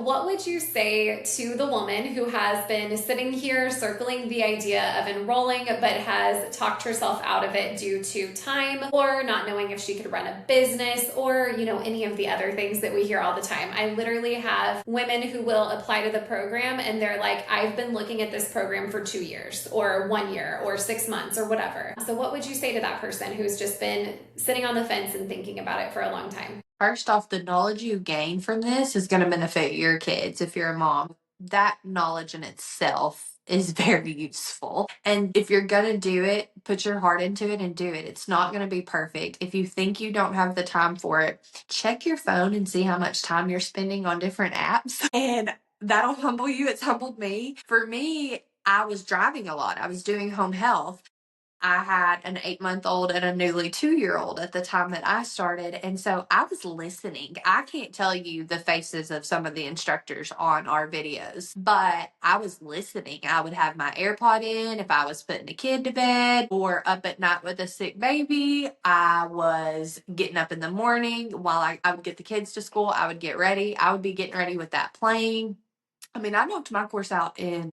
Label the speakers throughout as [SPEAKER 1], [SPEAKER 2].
[SPEAKER 1] what would you say to the woman who has been sitting here circling the idea of enrolling but has talked herself out of it due to time or not knowing if she could run a business or, any of the other things that we hear all the time? I literally have women who will apply to the program and they're like, I've been looking at this program for 2 years or 1 year or 6 months or whatever. So what would you say to that person who's just been sitting on the fence and thinking about it for a long time?
[SPEAKER 2] First off, the knowledge you gain from this is going to benefit your kids if you're a mom. That knowledge in itself is very useful. And if you're going to do it, put your heart into it and do it. It's not going to be perfect. If you think you don't have the time for it, check your phone and see how much time you're spending on different apps. And that'll humble you. It's humbled me. For me, I was driving a lot. I was doing home health. I had an 8-month-old and a newly 2-year-old at the time that I started. And so I was listening. I can't tell you the faces of some of the instructors on our videos, but I was listening. I would have my AirPod in if I was putting a kid to bed or up at night with a sick baby. I was getting up in the morning while I would get the kids to school. I would get ready. I would be getting ready with that playing. I mean, I knocked my course out in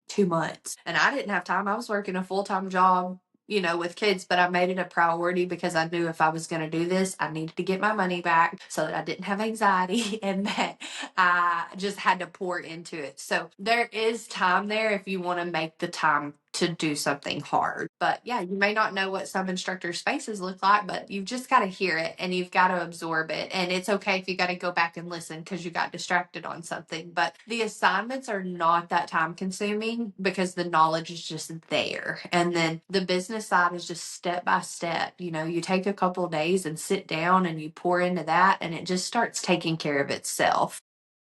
[SPEAKER 2] 2 months. And I didn't have time. I was working a full-time job, with kids, but I made it a priority because I knew if I was going to do this, I needed to get my money back so that I didn't have anxiety and that I just had to pour into it. So there is time there if you want to make the time to do something hard. But yeah, you may not know what some instructors' faces look like, but you've just got to hear it and you've got to absorb it. And it's okay if you got to go back and listen because you got distracted on something. But the assignments are not that time consuming because the knowledge is just there. And then the business side is just step by step. You take a couple of days and sit down and you pour into that and it just starts taking care of itself.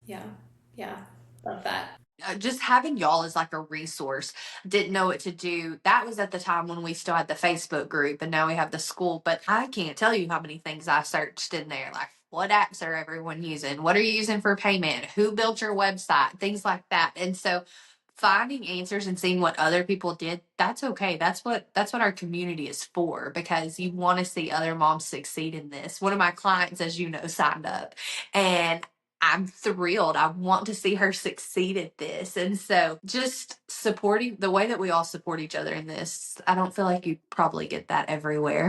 [SPEAKER 1] Yeah. Yeah. Love that.
[SPEAKER 2] Just having y'all as like a resource. Didn't know what to do. That was at the time when we still had the Facebook group and now we have the school. But I can't tell you how many things I searched in there. Like, what apps are everyone using? What are you using for payment? Who built your website? Things like that. And so finding answers and seeing what other people did, that's okay. That's what our community is for, because you want to see other moms succeed in this. One of my clients, as you know, signed up and I'm thrilled. I want to see her succeed at this. And so just supporting the way that we all support each other in this, I don't feel like you probably get that everywhere.